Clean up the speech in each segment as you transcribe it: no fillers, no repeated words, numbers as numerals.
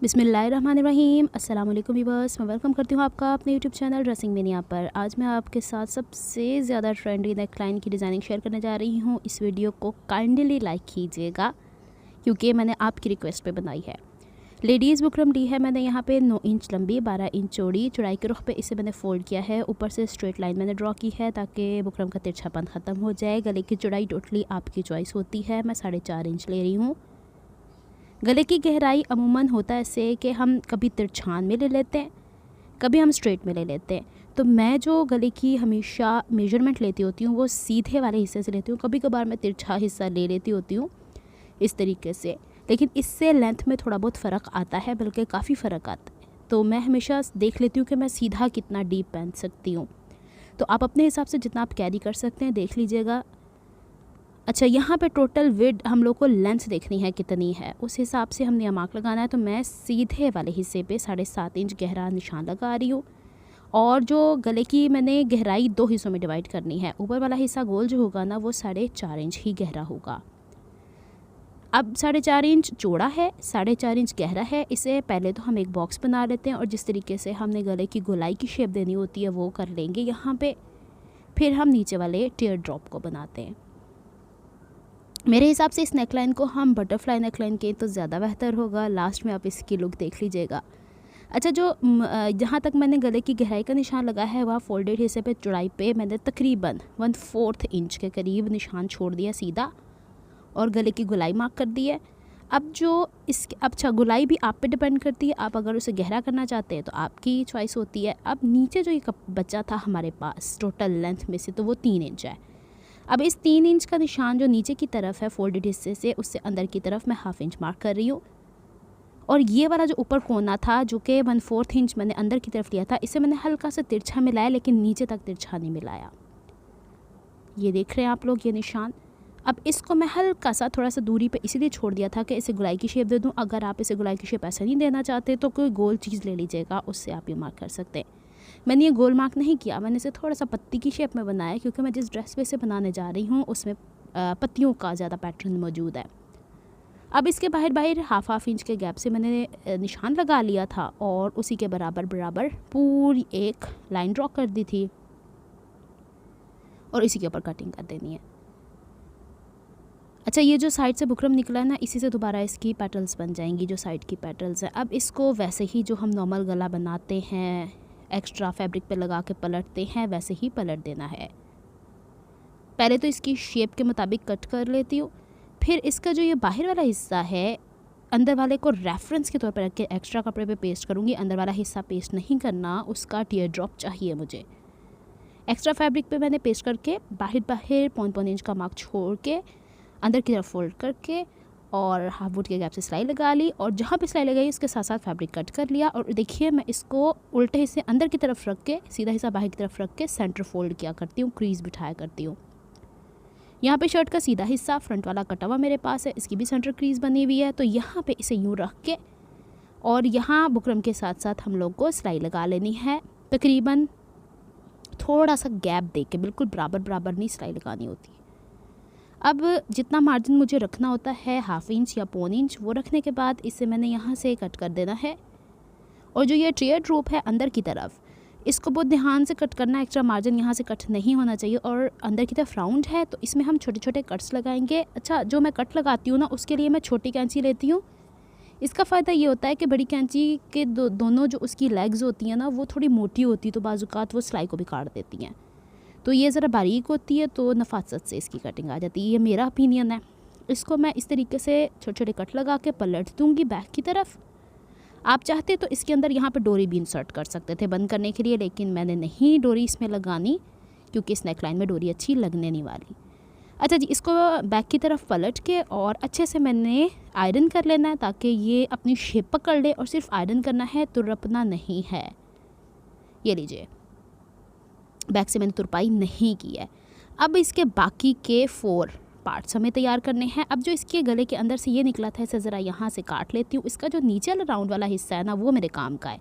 बिस्मिल्लाहिर्रहमानिर्रहीम। अस्सलाम वालेकुम व्यूअर्स, मैं वेलकम करती हूँ आपका अपने यूट्यूब चैनल ड्रेसिंग मेनिया पर। आज मैं आपके साथ सबसे ज़्यादा ट्रेंडी नेकलाइन की डिज़ाइनिंग शेयर करने जा रही हूँ। इस वीडियो को काइंडली लाइक कीजिएगा क्योंकि मैंने आपकी रिक्वेस्ट पे बनाई है। लेडीज़ बुकरम ली है मैंने यहाँ पे 9 इंच लंबी, 12 इंच चौड़ी। चौड़ाई के रुख पे इसे मैंने फ़ोल्ड किया है, ऊपर से स्ट्रेट लाइन मैंने ड्रॉ की है ताकि बुकरम का तिरछापन ख़त्म हो जाए। गले की चौड़ाई टोटली आपकी चॉइस होती है, मैं 4.5 इंच ले रही हूँ। गले की गहराई अमूमन होता है ऐसे कि हम कभी तिरछान में ले लेते हैं, कभी हम स्ट्रेट में ले लेते हैं। तो मैं जो गले की हमेशा मेजरमेंट लेती होती हूँ वो सीधे वाले हिस्से से लेती हूँ। कभी कभार मैं तिरछा हिस्सा ले लेती होती हूँ इस तरीके से, लेकिन इससे लेंथ में थोड़ा बहुत फ़र्क आता है, बल्कि काफ़ी फ़र्क आता है। तो मैं हमेशा देख लेती हूँ कि मैं सीधा कितना डीप पहन सकती हूँ। तो आप अपने हिसाब से जितना आप कैरी कर सकते हैं देख लीजिएगा। अच्छा, यहाँ पे टोटल विड्थ हम लोग को लेंथ देखनी है कितनी है, उस हिसाब से हमने मार्क लगाना है। तो मैं सीधे वाले हिस्से पे 7.5 इंच गहरा निशान लगा रही हूँ। और जो गले की मैंने गहराई 2 हिस्सों में डिवाइड करनी है। ऊपर वाला हिस्सा गोल जो होगा ना वो 4.5 इंच ही गहरा होगा। अब 4.5 इंच चौड़ा है, 4.5 इंच गहरा है। इसे पहले तो हम एक बॉक्स बना लेते हैं और जिस तरीके से हमने गले की गोलाई की शेप देनी होती है वो कर लेंगे यहाँ पे। फिर हम नीचे वाले टीयर ड्रॉप को बनाते हैं। मेरे हिसाब से इस नेकलाइन को हम बटरफ्लाई नेकलाइन के तो ज़्यादा बेहतर होगा। लास्ट में आप इसकी लुक देख लीजिएगा। अच्छा, जो जहाँ तक मैंने गले की गहराई का निशान लगाया है वह फोल्डेड हिस्से पे चौड़ाई पे मैंने तकरीबन 1/4 इंच के करीब निशान छोड़ दिया सीधा, और गले की गोलाई मार्क कर दी है। अब जो इसके अच्छा, गोलाई भी आप पे डिपेंड करती है। आप अगर उसे गहरा करना चाहते हैं तो आपकी चॉइस होती है। अब नीचे जो ये बचा था हमारे पास टोटल लेंथ में से, तो वो 3 इंच है। अब इस 3 इंच का निशान जो नीचे की तरफ है फोल्डेड हिस्से से, उससे अंदर की तरफ मैं 1/2 इंच मार्क कर रही हूँ। और ये वाला जो ऊपर कोना था जो कि 1/4 इंच मैंने अंदर की तरफ लिया था, इसे मैंने हल्का सा तिरछा मिलाया, लेकिन नीचे तक तिरछा नहीं मिलाया। ये देख रहे हैं आप लोग ये निशान। अब इसको मैं हल्का सा थोड़ा सा दूरी पे इसीलिए छोड़ दिया था कि इसे गुलाई की शेप दे दूँ। अगर आप इसे गुलाई की शेप ऐसे नहीं देना चाहते तो कोई गोल चीज़ ले लीजिएगा, उससे आप ये मार्क कर सकते हैं। मैंने ये गोल मार्क नहीं किया, मैंने इसे थोड़ा सा पत्ती की शेप में बनाया क्योंकि मैं जिस ड्रेस पे इसे बनाने जा रही हूँ उसमें पत्तियों का ज़्यादा पैटर्न मौजूद है। अब इसके बाहर 1/2 इंच के गैप से मैंने निशान लगा लिया था और उसी के बराबर बराबर पूरी एक लाइन ड्रॉ कर दी थी और इसी के ऊपर कटिंग कर देनी है। अच्छा, ये जो साइड से बुकरम निकला है ना, इसी से दोबारा इसकी पेटल्स बन जाएंगी, जो साइड की पेटल्स हैं। अब इसको वैसे ही जो हम नॉर्मल गला बनाते हैं, एक्स्ट्रा फैब्रिक पे लगा के पलटते हैं, वैसे ही पलट देना है। पहले तो इसकी शेप के मुताबिक कट कर लेती हूँ। फिर इसका जो ये बाहर वाला हिस्सा है, अंदर वाले को रेफरेंस के तौर पर रख के एक्स्ट्रा कपड़े पे पेस्ट करूँगी। अंदर वाला हिस्सा पेस्ट नहीं करना, उसका टीयर ड्रॉप चाहिए मुझे। एक्स्ट्रा फैब्रिक पे मैंने पेस्ट करके बाहर 0.5 इंच का मार्क छोड़ के अंदर की तरफ फोल्ड करके और हाफ वुड के गैप से सिलाई लगा ली, और जहाँ पे सिलाई लगाई उसके साथ साथ फैब्रिक कट कर लिया। और देखिए, मैं इसको उल्टे हिस्से अंदर की तरफ रख के सीधा हिस्सा बाहर की तरफ रख के सेंटर फोल्ड किया करती हूँ, क्रीज बिठाया करती हूँ। यहाँ पे शर्ट का सीधा हिस्सा फ्रंट वाला कटा हुआ मेरे पास है, इसकी भी सेंटर क्रीज बनी हुई है। तो यहाँ पे इसे यूँ रख के और यहाँ बुकरम के साथ साथ हम लोग को सिलाई लगा लेनी है। तकरीबन थोड़ा सा गैप दे के, बिल्कुल बराबर बराबर नहीं सिलाई लगानी होती। अब जितना मार्जिन मुझे रखना होता है 1/2 इंच या 1/4 इंच, वो रखने के बाद इसे मैंने यहाँ से कट कर देना है। और जो ये टीयर ड्रॉप है अंदर की तरफ, इसको बहुत ध्यान से कट करना है। एक्स्ट्रा मार्जिन यहाँ से कट नहीं होना चाहिए। और अंदर की तरफ राउंड है तो इसमें हम छोटे छोटे कट्स लगाएंगे। अच्छा, जो मैं कट लगाती हूँ ना, उसके लिए मैं छोटी कैंची लेती हूँ। इसका फ़ायदा ये होता है कि बड़ी कैंची के दोनों जो उसकी लेग्स होती हैं ना, वो थोड़ी मोटी होती है, तो बाज़ात वो सिलाई को भी काट देती हैं। तो ये ज़रा बारीक होती है तो नफासत से इसकी कटिंग आ जाती है। ये मेरा ओपिनियन है। इसको मैं इस तरीके से छोटे छोटे कट लगा के पलट दूँगी बैक की तरफ। आप चाहते तो इसके अंदर यहाँ पे डोरी भी इंसर्ट कर सकते थे बंद करने के लिए, लेकिन मैंने नहीं डोरी इसमें लगानी क्योंकि इस नेकलाइन में डोरी अच्छी लगने नहीं वाली। अच्छा जी, इसको बैक की तरफ पलट के और अच्छे से मैंने आयरन कर लेना है ताकि ये अपनी शेप पकड़ ले। और सिर्फ आयरन करना है, तुरपना नहीं है। ये लीजिए, बैक से मैंने तुरपाई नहीं की है। अब इसके बाकी के 4 पार्ट्स हमें तैयार करने हैं। अब जो इसके गले के अंदर से ये निकला था, इसे ज़रा यहाँ से काट लेती हूँ। इसका जो नीचे वाला राउंड वाला हिस्सा है ना, वो मेरे काम का है।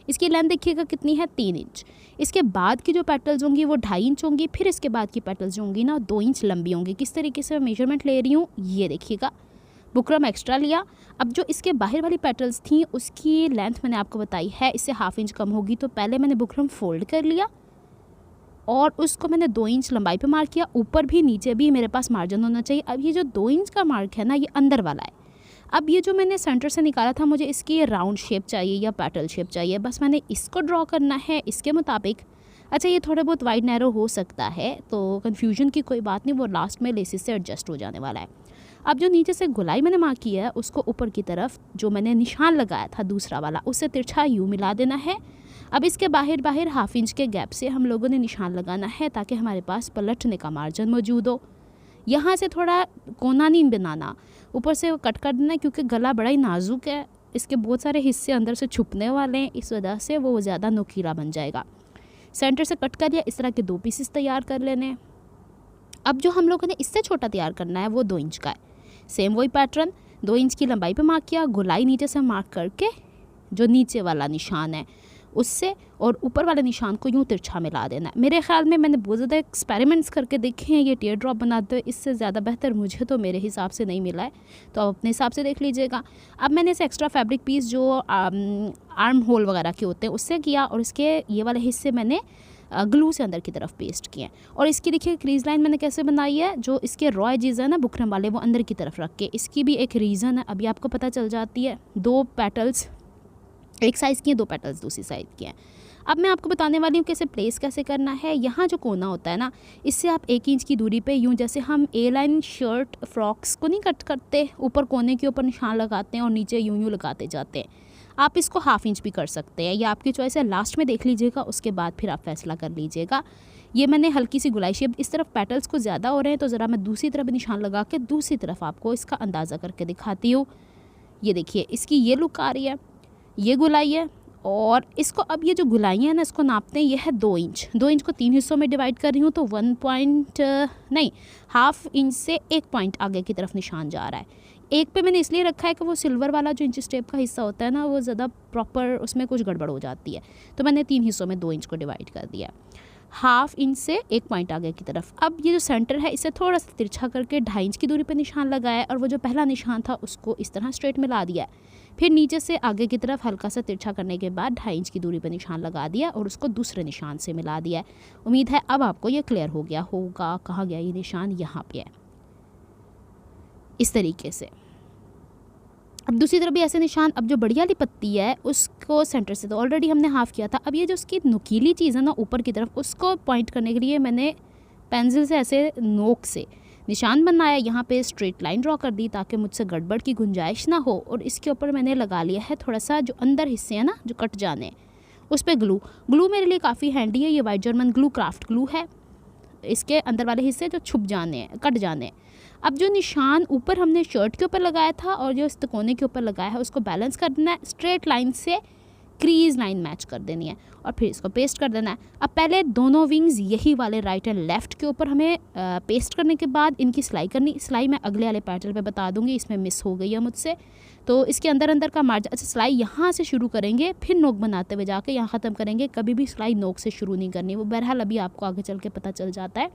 इसकी लेंथ देखिएगा कितनी है, 3 इंच। इसके बाद की जो पेटल्स होंगी वो 2.5 इंच होंगी। फिर इसके बाद की पेटल्स जो होंगी ना, 2 इंच लंबी होंगी। किस तरीके से मैं मेजरमेंट ले रही हूँ ये देखिएगा। बुकरम एक्स्ट्रा लिया। अब जो इसके बाहर वाली पेटल्स थी उसकी लेंथ मैंने आपको बताई है, इससे 1/2 इंच कम होगी, तो पहले मैंने बुकरम फोल्ड कर लिया और उसको मैंने 2 इंच लंबाई पे मार्क किया। ऊपर भी नीचे भी मेरे पास मार्जिन होना चाहिए। अब ये जो 2 इंच का मार्क है ना, ये अंदर वाला है। अब ये जो मैंने सेंटर से निकाला था, मुझे इसकी ये राउंड शेप चाहिए या पैटल शेप चाहिए, बस मैंने इसको ड्रॉ करना है इसके मुताबिक। अच्छा, ये थोड़े बहुत वाइड नैरो हो सकता है, तो कन्फ्यूजन की कोई बात नहीं, वो लास्ट में लेसिस से एडजस्ट हो जाने वाला है। अब जो नीचे से गोलाई मैंने मार्क किया है, उसको ऊपर की तरफ जो मैंने निशान लगाया था दूसरा वाला, उससे तिरछा यूँ मिला देना है। अब इसके बाहर 1/2 इंच के गैप से हम लोगों ने निशान लगाना है ताकि हमारे पास पलटने का मार्जिन मौजूद हो। यहाँ से थोड़ा कोना नहीं बनाना, ऊपर से कट कर देना, क्योंकि गला बड़ा ही नाजुक है, इसके बहुत सारे हिस्से अंदर से छुपने वाले हैं, इस वजह से वो ज़्यादा नुकीला बन जाएगा। सेंटर से कट कर लिया, इस तरह के 2 पीसेस तैयार कर लेने। अब जो हम लोगों ने इससे छोटा तैयार करना है वो 2 इंच का है। सेम वही पैटर्न 2 इंच की लंबाई पे मार्क किया, गोलाई नीचे से मार्क करके जो नीचे वाला निशान है उससे और ऊपर वाले निशान को यूँ तिरछा मिला देना है। मेरे ख्याल में मैंने बहुत ज़्यादा एक्सपेरिमेंट्स करके देखे हैं ये टीयर ड्रॉप बनाते हुए, इससे ज़्यादा बेहतर मुझे तो मेरे हिसाब से नहीं मिला है, तो आप अपने हिसाब से देख लीजिएगा। अब मैंने इसे एक्स्ट्रा फैब्रिक पीस जो आर्म होल वगैरह के होते हैं उससे किया, और इसके ये वाले हिस्से मैंने ग्लू से अंदर की तरफ पेस्ट किए हैं। और इसकी देखिए क्रीज लाइन मैंने कैसे बनाई है, जो इसके रॉ एजेस है ना बुकरम वाले, वो अंदर की तरफ रख के, इसकी भी एक रीज़न है, अभी आपको पता चल जाती है। 2 पेटल्स एक साइज़ की हैं, 2 पेटल्स दूसरी साइड की हैं। अब मैं आपको बताने वाली हूँ कि इसे प्लेस कैसे करना है। यहाँ जो कोना होता है ना, इससे आप 1 इंच की दूरी पे यूँ, जैसे हम ए लाइन शर्ट फ्रॉक्स को नहीं कट करते, ऊपर कोने के ऊपर निशान लगाते हैं और नीचे यूँ लगाते जाते हैं, आप इसको 1/2 इंच भी कर सकते हैं, या आपकी चॉइस है। लास्ट में देख लीजिएगा, उसके बाद फिर आप फैसला कर लीजिएगा। ये मैंने हल्की सी गुलाई शेप, इस तरफ पेटल्स को ज़्यादा हो रहे हैं तो ज़रा मैं दूसरी तरफ निशान लगा के दूसरी तरफ आपको इसका अंदाज़ा करके दिखाती हूँ। ये देखिए, इसकी ये लुक आ रही है, ये गुलाई है, और इसको अब ये जो गुलाइयाँ हैं ना, इसको नापते हैं। ये है 2 इंच। 2 इंच को 3 हिस्सों में डिवाइड कर रही हूँ, तो 1.5 इंच से 1 पॉइंट आगे की तरफ निशान जा रहा है। एक पे मैंने इसलिए रखा है कि वो सिल्वर वाला जो इंच स्टेप का हिस्सा होता है ना, वो ज़्यादा प्रॉपर, उसमें कुछ गड़बड़ हो जाती है, तो मैंने 3 हिस्सों में 2 इंच को डिवाइड कर दिया, 1/2 इंच से 1 पॉइंट आगे की तरफ। अब ये जो सेंटर है, इसे थोड़ा सा तिरछा करके 2.5 इंच की दूरी पर निशान लगाया, और वो जो पहला निशान था उसको इस तरह स्ट्रेट में ला दिया। फिर नीचे से आगे की तरफ हल्का सा तिरछा करने के बाद 2.5 इंच की दूरी पर निशान लगा दिया और उसको दूसरे निशान से मिला दिया। उम्मीद है अब आपको ये क्लियर हो गया होगा। कहाँ गया ये निशान, यहाँ पे है, इस तरीके से। अब दूसरी तरफ भी ऐसे निशान। अब जो बड़ी वाली पत्ती है उसको सेंटर से तो ऑलरेडी हमने हाफ किया था, अब ये जो उसकी नुकीली चीज़ है ना ऊपर की तरफ, उसको पॉइंट करने के लिए मैंने पेंसिल से ऐसे नोक से निशान बनाया, यहाँ पे स्ट्रेट लाइन ड्रॉ कर दी ताकि मुझसे गड़बड़ की गुंजाइश ना हो। और इसके ऊपर मैंने लगा लिया है थोड़ा सा जो अंदर हिस्से हैं ना जो कट जाने हैं, उस पर ग्लू मेरे लिए काफ़ी हैंडी है। ये white German glue craft glue है, इसके अंदर वाले हिस्से जो छुप जाने हैं, कट जाने हैं। अब जो निशान ऊपर हमने शर्ट के ऊपर लगाया था और जो इस कोने के ऊपर लगाया है, उसको बैलेंस कर देना है, स्ट्रेट लाइन से क्रीज लाइन मैच कर देनी है और फिर इसको पेस्ट कर देना है। अब पहले दोनों विंग्स यही वाले राइट एंड लेफ़्ट के ऊपर हमें पेस्ट करने के बाद इनकी सिलाई करनी। सिलाई मैं अगले वाले पैटर्न पे बता दूंगी, इसमें मिस हो गई है मुझसे, तो इसके अंदर अंदर का मार्जिन। अच्छा, सिलाई यहाँ से शुरू करेंगे, फिर नोक बनाते हुए जाके यहाँ ख़त्म करेंगे, कभी भी सिलाई नोक से शुरू नहीं करनी। वो बहरहाल अभी आपको आगे चल के पता चल जाता है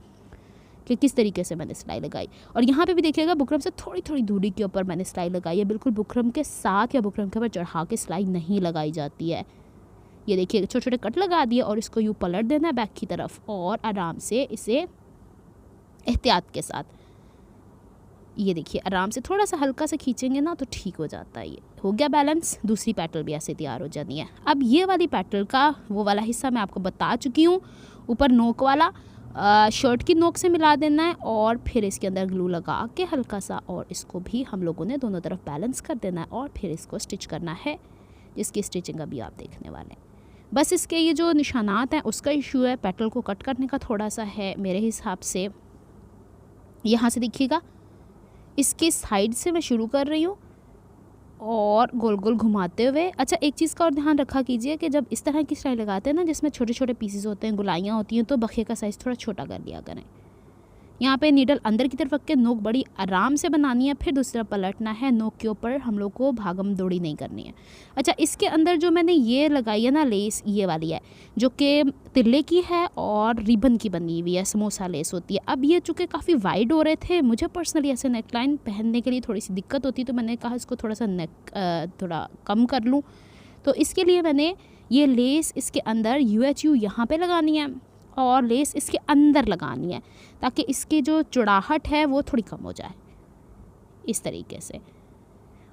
कि किस तरीके से मैंने सिलाई लगाई। और यहाँ पे भी देखिएगा बुकरम से थोड़ी थोड़ी दूरी के ऊपर मैंने सिलाई लगाई है, बिल्कुल बुकरम के साथ या बुकरम के ऊपर चढ़ा के सिलाई नहीं लगाई जाती है। ये देखिए छोटे छोटे कट लगा दिए और इसको यूँ पलट देना है बैक की तरफ और आराम से इसे एहतियात के साथ, ये देखिए आराम से थोड़ा सा हल्का सा खींचेंगे ना तो ठीक हो जाता है। ये हो गया बैलेंस। दूसरी पैटल भी ऐसे तैयार हो जाती है। अब ये वाली पैटल का वो वाला हिस्सा मैं आपको बता चुकी हूँ, ऊपर नोक वाला शर्ट की नोक से मिला देना है और फिर इसके अंदर ग्लू लगा के हल्का सा, और इसको भी हम लोगों ने दोनों तरफ बैलेंस कर देना है और फिर इसको स्टिच करना है, जिसकी स्टिचिंग अभी आप देखने वाले हैं। बस इसके ये जो निशानात हैं उसका इशू है, पैटल को कट करने का थोड़ा सा है मेरे हिसाब से। यहाँ से देखिएगा, इसके साइड से मैं शुरू कर रही हूँ और गोल गोल घुमाते हुए। अच्छा, एक चीज़ का और ध्यान रखा कीजिए कि जब इस तरह की सिलाई लगाते हैं ना जिसमें छोटे छोटे पीसेस होते हैं, गुलाइयाँ होती हैं, तो बखे का साइज़ थोड़ा छोटा कर लिया करें। यहाँ पे नीडल अंदर की तरफ रख के नोक बड़ी आराम से बनानी है, फिर दूसरी तरफ पलटना है। नोक के ऊपर हम लोग को भागम दौड़ी नहीं करनी है। अच्छा, इसके अंदर जो मैंने ये लगाई है ना लेस, ये वाली है जो कि तिल्ले की है और रिबन की बनी हुई है, समोसा लेस होती है। अब ये चूँकि काफ़ी वाइड हो रहे थे, मुझे पर्सनली ऐसे नेकलाइन पहनने के लिए थोड़ी सी दिक्कत होती, तो मैंने कहा इसको थोड़ा सा थोड़ा कम कर लूँ। तो इसके लिए मैंने ये लेस इसके अंदर UHU यहाँ पे लगानी है और लेस इसके अंदर लगानी है, ताकि इसकी जो चौड़ाहट है वो थोड़ी कम हो जाए इस तरीके से।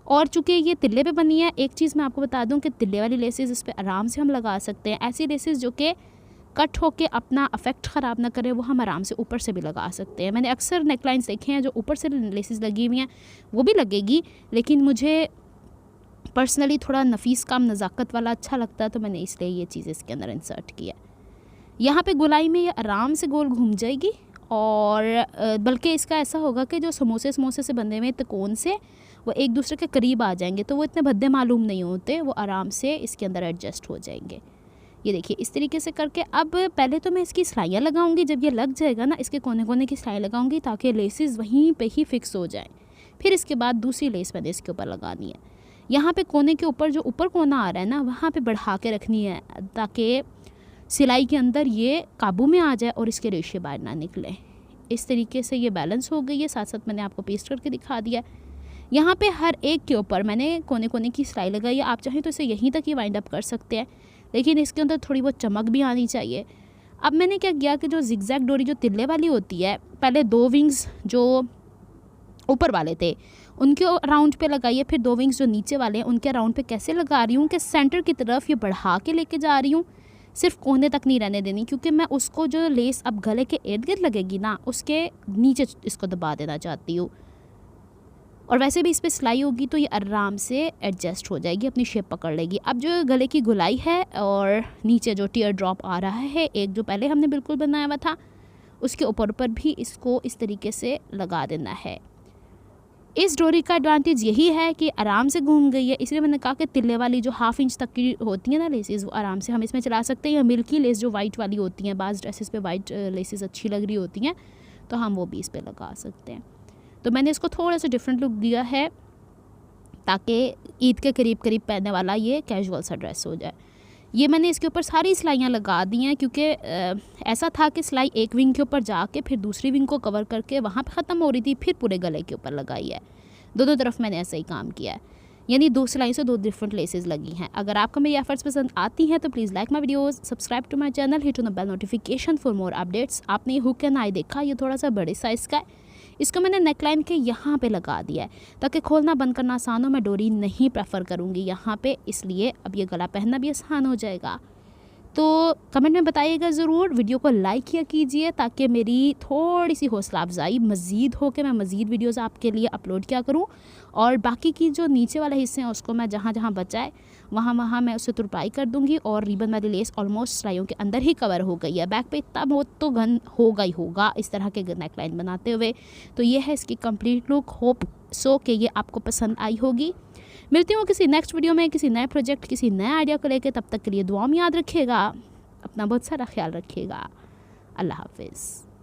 और चूँकि ये तिल्ले पे बनी है, एक चीज़ मैं आपको बता दूं कि तिल्ले वाली लेसेस इस पर आराम से हम लगा सकते हैं। ऐसी लेसेस जो कि कट होके अपना इफेक्ट ख़राब ना करे, वो हम आराम से ऊपर से भी लगा सकते हैं। मैंने अक्सर नेकलाइंस देखे हैं जो ऊपर से लेसेस लगी हुई हैं, वो भी लगेगी, लेकिन मुझे पर्सनली थोड़ा नफीस काम, नज़ाकत वाला अच्छा लगता है, तो मैंने इसलिए ये चीज़ इसके अंदर इंसर्ट किया। यहाँ पे गोलाई में ये आराम से गोल घूम जाएगी और बल्कि इसका ऐसा होगा कि जो समोसे से बंधे हुए त्रिकोण से वो एक दूसरे के करीब आ जाएंगे, तो वो इतने भद्दे मालूम नहीं होते, वो आराम से इसके अंदर एडजस्ट हो जाएंगे। ये देखिए इस तरीके से करके। अब पहले तो मैं इसकी सिलाइयाँ लगाऊंगी, जब ये लग जाएगा ना इसके कोने कोने की सिलाई लगाऊंगी ताकि लेसेस वहीं पे ही फिक्स हो जाएं। फिर इसके बाद दूसरी लेस मैंने इसके ऊपर लगानी है। यहाँ पे कोने के ऊपर जो ऊपर कोना आ रहा है ना, वहाँ पे बढ़ा के रखनी है ताकि सिलाई के अंदर ये काबू में आ जाए और इसके रेशे बाहर ना निकले। इस तरीके से ये बैलेंस हो गई है। साथ साथ मैंने आपको पेस्ट करके दिखा दिया। यहाँ पे हर एक के ऊपर मैंने कोने कोने की सिलाई लगाई है। आप चाहें तो इसे यहीं तक ही वाइंड अप कर सकते हैं, लेकिन इसके अंदर थोड़ी बहुत चमक भी आनी चाहिए। अब मैंने क्या किया कि जो जिगजैग डोरी जो तिल्ले वाली होती है, पहले 2 विंग्स जो ऊपर वाले थे उनके राउंड पे लगाइए, फिर 2 विंग्स जो नीचे वाले हैं उनके राउंड पे कैसे लगा रही हूँ कि सेंटर की तरफ ये बढ़ा के लेके जा रही हूँ, सिर्फ कोने तक नहीं रहने देनी, क्योंकि मैं उसको जो लेस अब गले के इर्द गिर्द लगेगी ना, उसके नीचे इसको दबा देना चाहती हूँ। और वैसे भी इस पर सिलाई होगी तो ये आराम से एडजस्ट हो जाएगी, अपनी शेप पकड़ लेगी। अब जो गले की गोलाई है और नीचे जो टीयर ड्रॉप आ रहा है, एक जो पहले हमने बिल्कुल बनाया हुआ था, उसके ऊपर भी इसको इस तरीके से लगा देना है। इस डोरी का एडवांटेज यही है कि आराम से घूम गई है, इसलिए मैंने कहा कि तिल्ले वाली जो 1/2 इंच तक की होती है ना लेसेस, वो आराम से हम इसमें चला सकते हैं। या मिल्की लेस जो वाइट वाली होती हैं, बाज़ ड्रेसेस पे वाइट लेसेस अच्छी लग रही होती हैं, तो हम वो भी इस पर लगा सकते हैं। तो मैंने इसको थोड़ा सा डिफरेंट लुक दिया है ताकि ईद के करीब करीब पहनने वाला ये कैजुअल सा ड्रेस हो जाए। ये मैंने इसके ऊपर सारी सिलाइयाँ लगा दी हैं, क्योंकि ऐसा था कि सिलाई एक विंग के ऊपर जाके फिर दूसरी विंग को कवर करके वहाँ पे ख़त्म हो रही थी, फिर पूरे गले के ऊपर लगाई है। दोनों तरफ मैंने ऐसा ही काम किया है, यानी 2 सिलाई से 2 डिफरेंट लेसेस लगी हैं। अगर आपको मेरी एफर्ट्स पसंद आती हैं तो please like my videos, subscribe to my channel, hit on the bell notification for more updates. आपने हुक एंड आई देखा, ये थोड़ा सा बड़े साइज़ का है। इसको मैंने नेकलाइन के यहाँ पे लगा दिया है ताकि खोलना बंद करना आसान हो। मैं डोरी नहीं प्रेफर करूँगी यहाँ पे, इसलिए अब ये गला पहनना भी आसान हो जाएगा। तो कमेंट में बताइएगा ज़रूर, वीडियो को लाइक किया कीजिए ताकि मेरी थोड़ी सी हौसला अफजाई मज़ीद हो कि मैं मज़ीद वीडियोज़ आपके लिए अपलोड किया करूँ। और बाकी की जो नीचे वाले हिस्से हैं उसको मैं जहाँ जहाँ बचाए वहाँ मैं उसे तुरपाई कर दूँगी। और रिबन वाली लेस ऑलमोस्ट सिलाइयों के अंदर ही कवर हो गई है। बैक पे इतना बहुत तो गन होगा ही होगा इस तरह के नेकलाइन बनाते हुए। तो ये है इसकी कंप्लीट लुक। होप सो कि ये आपको पसंद आई होगी। मिलती हूँ किसी नेक्स्ट वीडियो में, किसी नए प्रोजेक्ट, किसी नए आइडिया को लेकर। तब तक के लिए दुआ में याद रखिएगा, अपना बहुत सारा ख्याल रखिएगा। अल्लाह हाफिज़।